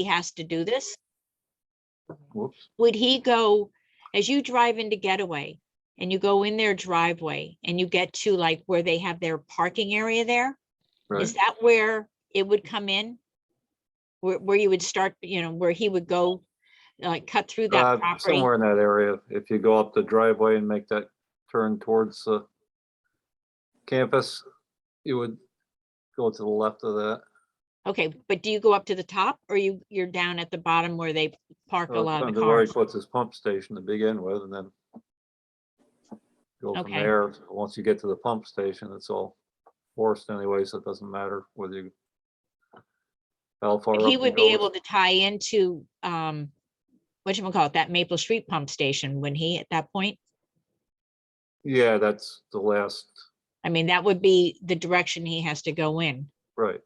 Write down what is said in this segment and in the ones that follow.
he has to do this, Whoops. would he go, as you drive into Getaway and you go in their driveway and you get to like where they have their parking area there? Right. Is that where it would come in? Where you would start, you know, where he would go, like cut through that property? Somewhere in that area. If you go up the driveway and make that turn towards the campus, you would go to the left of that. Okay, but do you go up to the top or you're down at the bottom where they park a lot of the Depends on where he cars? puts his pump station to begin with, and then go from Okay. there. Once you get to the pump station, it's all forced anyway, so it doesn't matter whether you how far He up would it be goes. able to tie into, whatchamacallit, that Maple Street pump station, when he, at that point? Yeah, that's the last, I mean, that would be the direction he has to go in. right.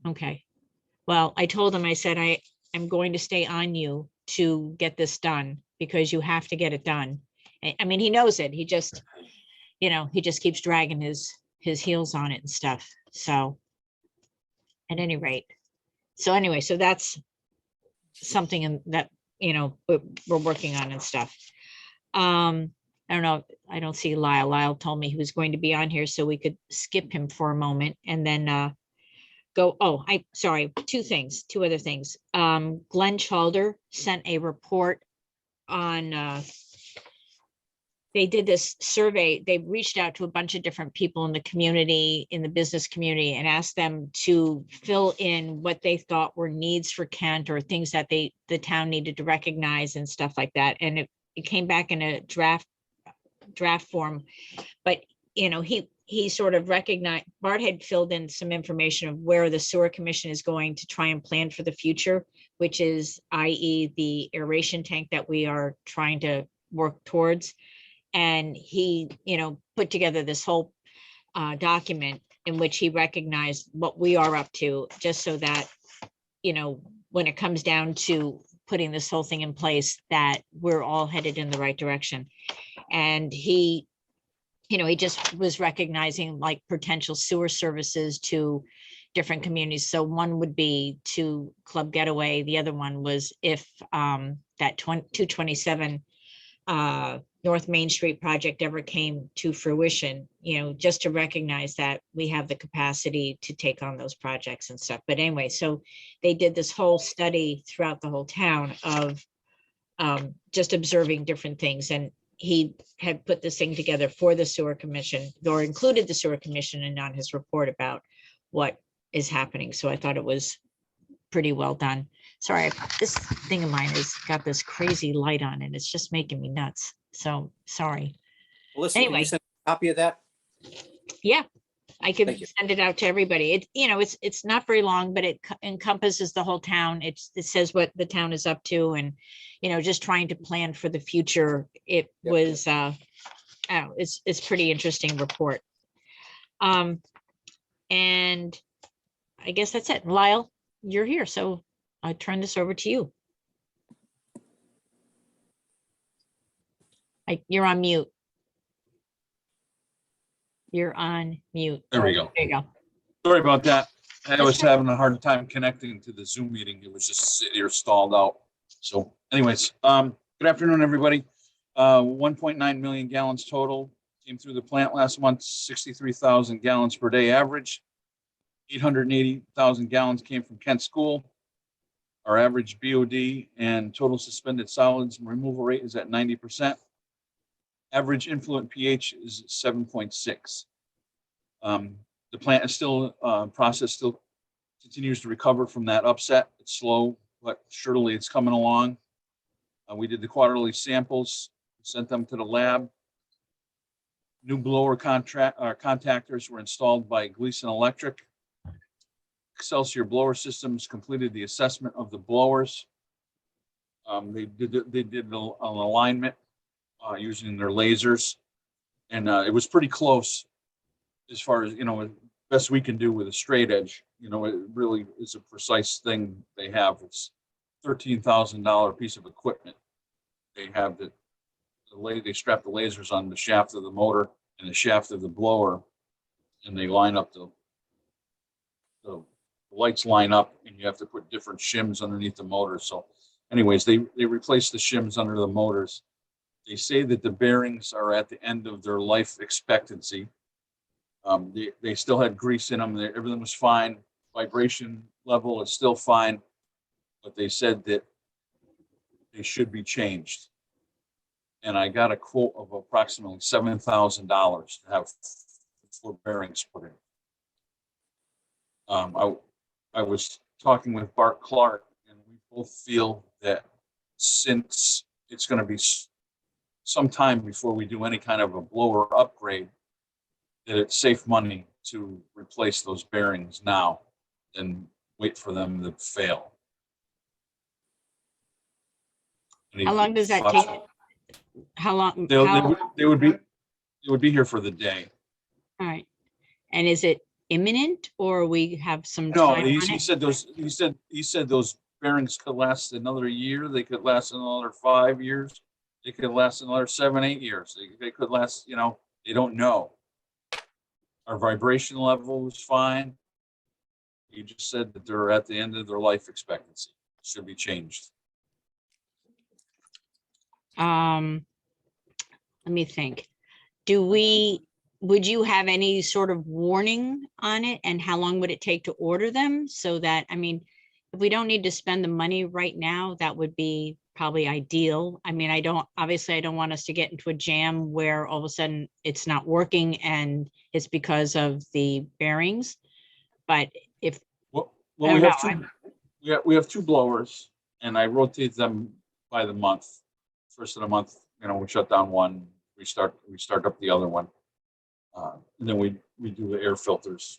Okay. Well, I told him, I said, I'm going to stay on you to get this done because you have to get it done. I mean, he knows it. He just, you know, he just keeps dragging his heels on it and stuff. So at any rate, so anyway, so that's something in that, you know, we're working on and stuff. I don't know. I don't see Lyle. Lyle told me he was going to be on here so we could skip him for a moment and then go. Oh, sorry. Two other things. Glenn Chalder sent a report on, they did this survey. They reached out to a bunch of different people in the community, in the business community, and asked them to fill in what they thought were needs for Kent or things that the town needed to recognize and stuff like that. And it came back in a draft form, but you know, he sort of recognized, Bart had filled in some information of where the sewer commission is going to try and plan for the future, which is i.e. the aeration tank that we are trying to work towards. And he, you know, put together this whole document in which he recognized what we are up to, just so that, you know, when it comes down to putting this whole thing in place, that we're all headed in the right direction. And he, you know, he just was recognizing like potential sewer services to different communities. So one would be to Club Getaway. The other one was if that 227 North Main Street project ever came to fruition, you know, just to recognize that we have the capacity to take on those projects and stuff. But anyway, so they did this whole study throughout the whole town of just observing different things. And he had put this thing together for the sewer commission, or included the sewer commission and on his report about what is happening. So I thought it was pretty well done. Sorry, this thing of mine has got this crazy light on and it's just making me nuts. So sorry. Melissa, can Anyway. you send a copy of that? Yeah, I could Thank you. send it out to everybody. It, you know, it's not very long, but it encompasses the whole town. It says what the town is up to, and, you know, just trying to plan for the future. It Yep. was, it's pretty interesting report. And I guess that's it. Lyle, you're here, so I turn this over to you. You're on mute. You're on mute. There we go. There you go. Sorry about that. I was fine. having a hard time connecting to the Zoom meeting. It was just sitting here stalled out. So anyways, good afternoon, everybody. 1.9 million gallons total came through the plant last month, 63,000 gallons per day average. 880,000 gallons came from Kent School. Our average BOD and total suspended solids removal rate is at 90%. Average influent pH is 7.6. The plant is still, process still continues to recover from that upset. It's slow, but surely it's coming along. We did the quarterly samples, sent them to the lab. New blower contactors were installed by Gleason Electric. Excelsior blower systems completed the assessment of the blowers. They did an alignment using their lasers, and it was pretty close as far as, you know, best we can do with a straight edge. You know, it really is a precise thing they have. It's $13,000 piece of equipment. They have they strap the lasers on the shaft of the motor and the shaft of the blower, and they line up the the lights line up and you have to put different shims underneath the motor. So anyways, they replace the shims under the motors. They say that the bearings are at the end of their life expectancy. They still had grease in them. Everything was fine. Vibration level is still fine, but they said that they should be changed. And I got a quote of approximately $7,000 to have 4 bearings put in. I was talking with Bart Clark, and we both feel that since it's going to be some time before we do any kind of a blower upgrade, that it's safe money to replace those bearings now and wait for them to fail. How long does that take? How long? They would be here for the day. All right. And is it imminent, or we have some No, time on it? he said those bearings could last another year. They could last another 5 years. They could last another 7, 8 years. They could last, they don't know. Our vibration level was fine. He just said that they're at the end of their life expectancy. Should be changed. Let me think. Would you have any sort of warning on it, and how long would it take to order them? So that, I mean, if we don't need to spend the money right now, that would be probably ideal. I mean, I don't want us to get into a jam where all of a sudden it's not working and it's because of the bearings. But if, Well, I don't we have know, we have 2 blowers, and I rotate them by the month. First of the month, we shut down one, we start up the other one. And then we do the air filters.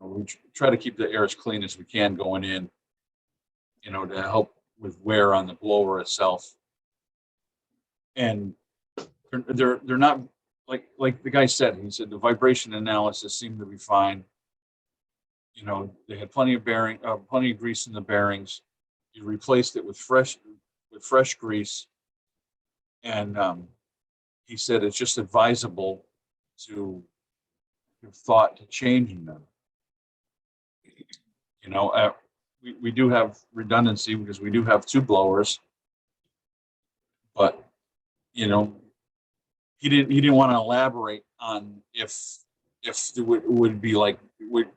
We try to keep the air as clean as we can going in, to help with wear on the blower itself. And they're not like the guy said. He said the vibration analysis seemed to be fine. They had plenty of grease in the bearings. You replaced it with fresh grease, and he said it's just advisable to give thought to changing them. We do have redundancy because we do have 2 blowers, but he didn't want to elaborate on if it would be like would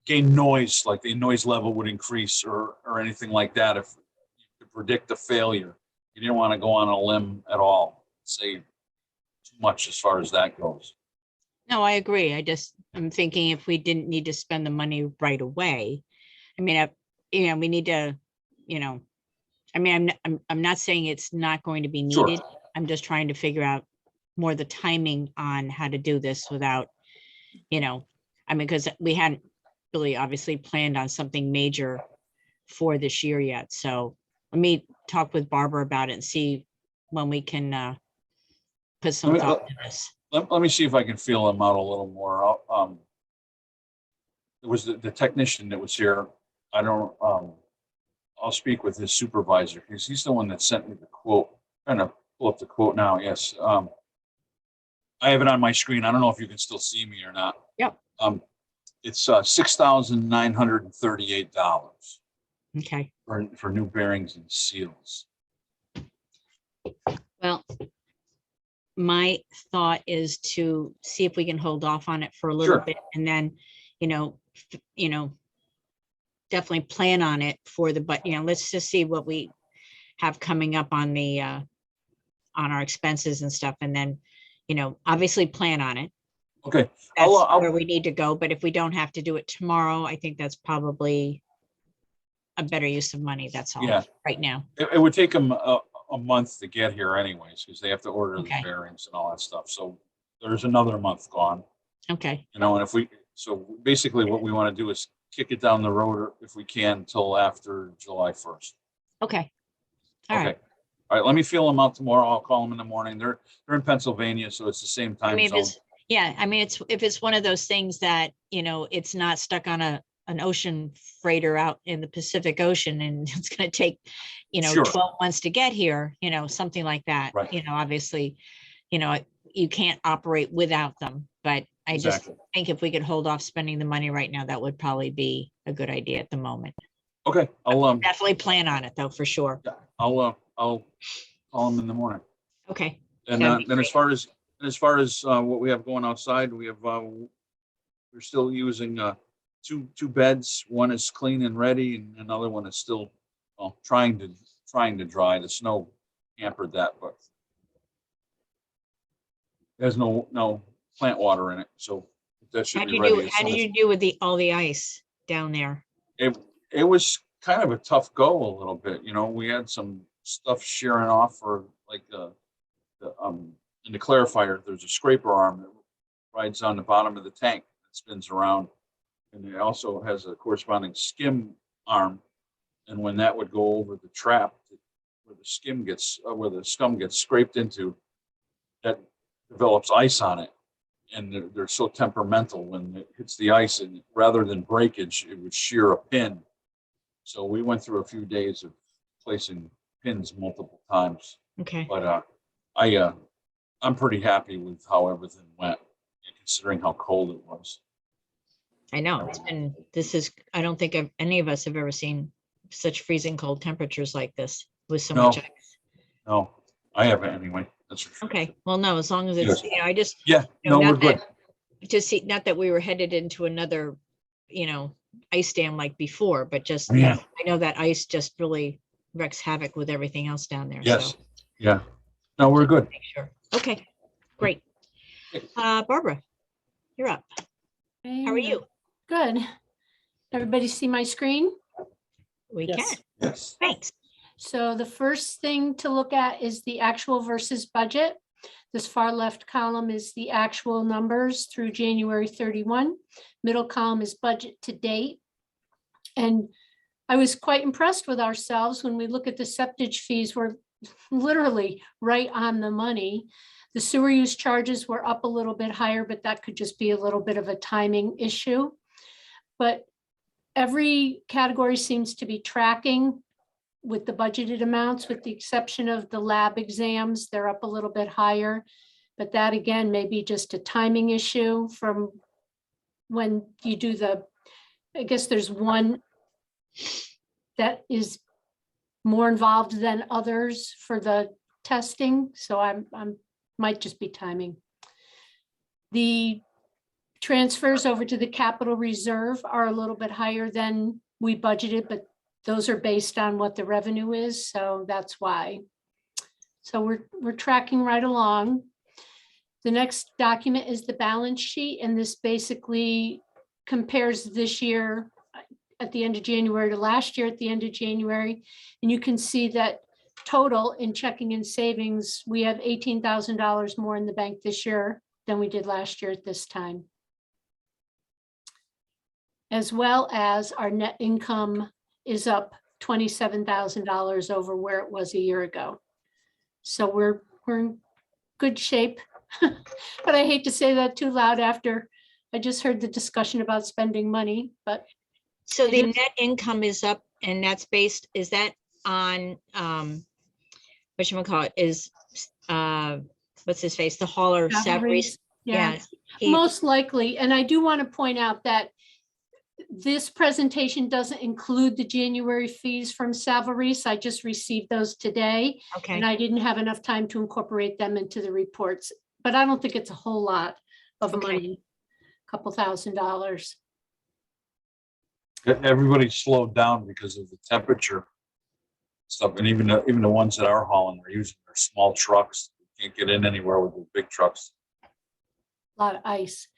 gain noise, like the noise level would increase or anything like that. If you could predict the failure, he didn't want to go on a limb at all, say too much as far as that goes. no, I agree. I'm thinking if we didn't need to spend the money right away, I mean, we need to, I mean, I'm not saying it's not going to be Sure. needed. I'm just trying to figure out more the timing on how to do this without, because we hadn't really obviously planned on something major for this year yet. So let me talk with Barbara about it and see when we can put some thought into this. Let me see if I can feel him out a little more. It was the technician that was here. I'll speak with his supervisor because he's the one that sent me the quote. I'm trying to pull up the quote now. Yes. I have it on my screen. I don't know if you can still see me or not. Yep. It's $6,938 Okay. for new bearings and seals. Well, my thought is to see if we can hold off on it for a little Sure. bit, and then, definitely plan on it but let's just see what we have coming up on on our expenses and stuff, and then, obviously plan on it. Okay. That's where we need to go. But if we don't have to do it tomorrow, I think that's probably a better use of money. That's all. Yeah. Right now. It would take them a month to get here anyways, because they have to order Okay. the bearings and all that stuff. So there's another month gone. Okay. And so basically what we want to do is kick it down the road if we can until after July 1st. Okay. All Okay. right. All right. Let me feel them out tomorrow. I'll call them in the morning. They're in Pennsylvania, so it's the same I time mean, zone. if it's one of those things that, it's not stuck on an ocean freighter out in the Pacific Ocean and it's going to take, Sure. 12 months to get here, something like that. Right. Obviously, you can't operate without them, but I just Exactly. think if we could hold off spending the money right now, that would probably be a good idea at the moment. Okay, I'll Definitely plan on it though, for sure. I'll call them in the morning. Okay. And That'd be then great. as far as what we have going outside, we have we're still using two beds. One is clean and ready, and another one is still trying to dry. The snow hampered that, but there's no plant water in it, so that should How'd be you ready do, as how soon did as. you do with all the ice down there? It was kind of a tough go a little bit. We had some stuff shearing off for like in the clarifier, there's a scraper arm that rides on the bottom of the tank that spins around. And it also has a corresponding skim arm. And when that would go over the trap where the scum gets scraped into, that develops ice on it. And they're so temperamental when it hits the ice, and rather than breakage, it would shear a pin. So we went through a few days of placing pins multiple times. Okay. But I'm pretty happy with how everything went, considering how cold it was. I know I don't think any of us have ever seen such freezing cold temperatures like this with so No. much ice. No, I haven't anyway. That's for sure. Okay, well, no, as long as it's, Yes. I just, Yeah, No, no, not we're good. not that we were headed into another, ice dam like before, but just, Yeah. I know that ice just really wreaks havoc with everything else down there. Yes. So Yeah. No, we're good. make sure. Okay, great. Barbara, you're up. How are you? Good. Everybody see my screen? We Yes. can. Yes. Thanks. So the first thing to look at is the actual versus budget. This far left column is the actual numbers through January 31. Middle column is budget to date. And I was quite impressed with ourselves when we look at the septage fees. We're literally right on the money. The sewer use charges were up a little bit higher, but that could just be a little bit of a timing issue. But every category seems to be tracking with the budgeted amounts, with the exception of the lab exams. They're up a little bit higher, but that again may be just a timing issue from when you do I guess there's one that is more involved than others for the testing. So I'm might just be timing. The transfers over to the capital reserve are a little bit higher than we budgeted, but those are based on what the revenue is. So that's why. So we're tracking right along. The next document is the balance sheet. And this basically compares this year at the end of January to last year at the end of January. And you can see that total in checking and savings, we have $18,000 more in the bank this year than we did last year at this time. As well as our net income is up $27,000 over where it was a year ago. So we're in good shape. But I hate to say that too loud after I just heard the discussion about spending money, but. So It the is. net income is up, and that's based, is that on, whatchamacallit, is, what's his face, the hauler salaries? Yeah, he- most likely. And I do want to point out that this presentation doesn't include the January fees from Salvaris. I just received those today, Okay, and I didn't have enough time to incorporate them into the reports. But I don't think it's a whole lot of Okay. money, a couple $1,000s. Everybody slowed down because of the temperature stuff, and even the ones that are hauling are using their small trucks. You can't get in anywhere with the big trucks. A lot of ice.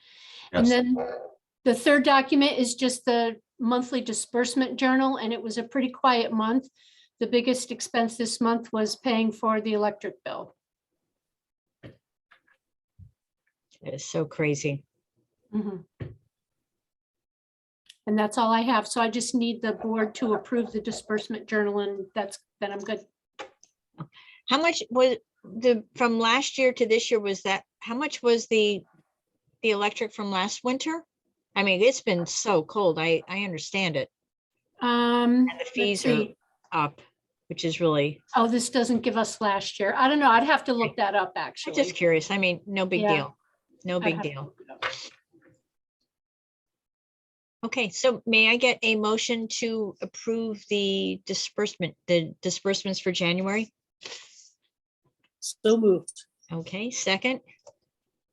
And Yes. then the third document is just the monthly disbursement journal, and it was a pretty quiet month. The biggest expense this month was paying for the electric bill. it is so crazy. Mhm. And that's all I have. So I just need the board to approve the disbursement journal, and then I'm good. How much was from last year to this year, how much was the electric from last winter? I mean, it's been so cold. I understand it. And the Let's fees are see. up, which is really, Oh, this doesn't give us last year. I don't know. I'd have to look that up, I'm actually. just curious. I mean, no big Yeah. deal. No I'd big have to deal. look it up. Okay, so may I get a motion to approve the disbursements for January? So moved. Okay, second.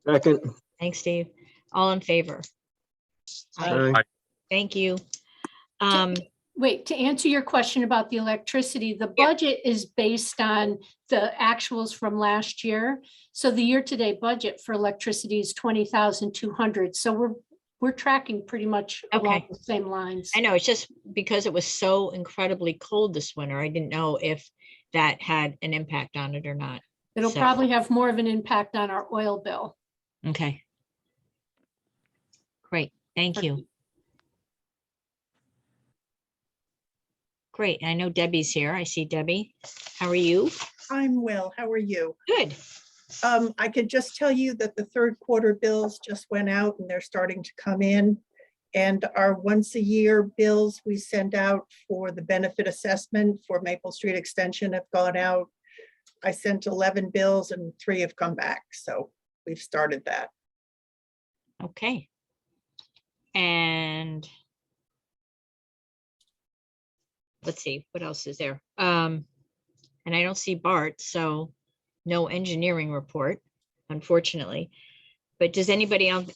Second. Thanks, Dave. All in favor? Aye. Thank you. Wait, to answer your question about the electricity, the Yeah. budget is based on the actuals from last year. So the year-to-date budget for electricity is 20,200. So we're tracking pretty much along Okay. the same lines. I know, it's just because it was so incredibly cold this winter. I didn't know if that had an impact on it or not. It'll So- probably have more of an impact on our oil bill. Okay. Great, thank you. Great, I know Debbie's here. I see Debbie. How are you? I'm well. How are you? Good. I could just tell you that the third quarter bills just went out and they're starting to come in. And our once a year bills we send out for the benefit assessment for Maple Street Extension have gone out. I sent 11 bills and 3 have come back. So we've started that. Okay. And let's see, what else is there? And I don't see Bart, so no engineering report, unfortunately. But does anybody else,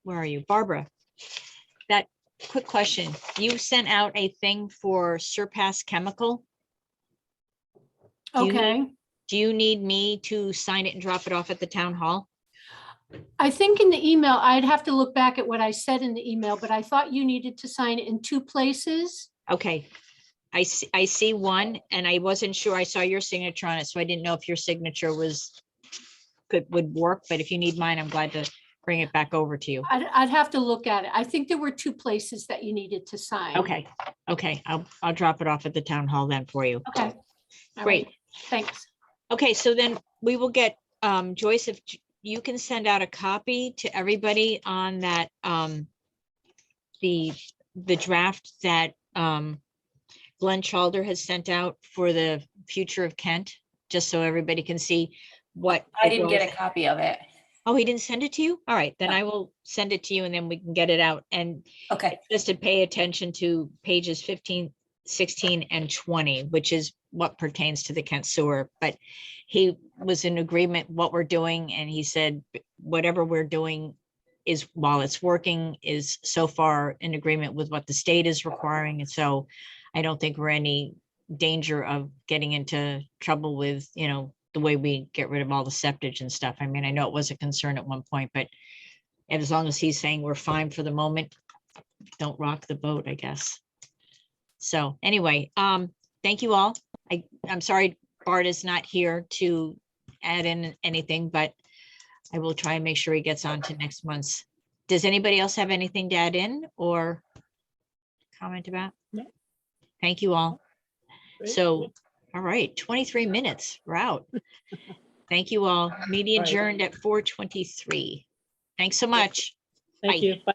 where are you? Barbara? That quick question. You sent out a thing for Surpass Chemical. Do you need- Okay. Do you need me to sign it and drop it off at the town hall? I think in the email, I'd have to look back at what I said in the email, but I thought you needed to sign it in 2 places. Okay. I see one and I wasn't sure. I saw your signature on it, so I didn't know if your signature would work, but if you need mine, I'm glad to bring it back over to you. I'd have to look at it. I think there were 2 places that you needed to sign. Okay, I'll drop it off at the town hall then for you. Okay. All Great. right. Thanks. Okay, so then we will get, Joyce, if you can send out a copy to everybody on that, the draft that, Glenn Chalder has sent out for the future of Kent, just so everybody can see what. I it didn't get was. a copy of it. Oh, he didn't send it to you? All right, then No. I will send it to you and then we can get it out. And Okay, just to pay attention to pages 15, 16, and 20, which is what pertains to the Kent sewer. But he was in agreement what we're doing, and he said whatever we're doing is, while it's working, is so far in agreement with what the state is requiring. And so I don't think we're any danger of getting into trouble with, the way we get rid of all the septage and stuff. I mean, I know it was a concern at one point, but as long as he's saying we're fine for the moment, don't rock the boat, I guess. So anyway, thank you all. I'm sorry Bart is not here to add in anything, but I will try and make sure he gets on to next month's. Does anybody else have anything to add in or comment about? No. Thank you all. Great. So, all right, 23 minutes, we're out. Thank you all. Meeting All right. adjourned at 4:23. Thanks so much. Thank Bye. you. Bye.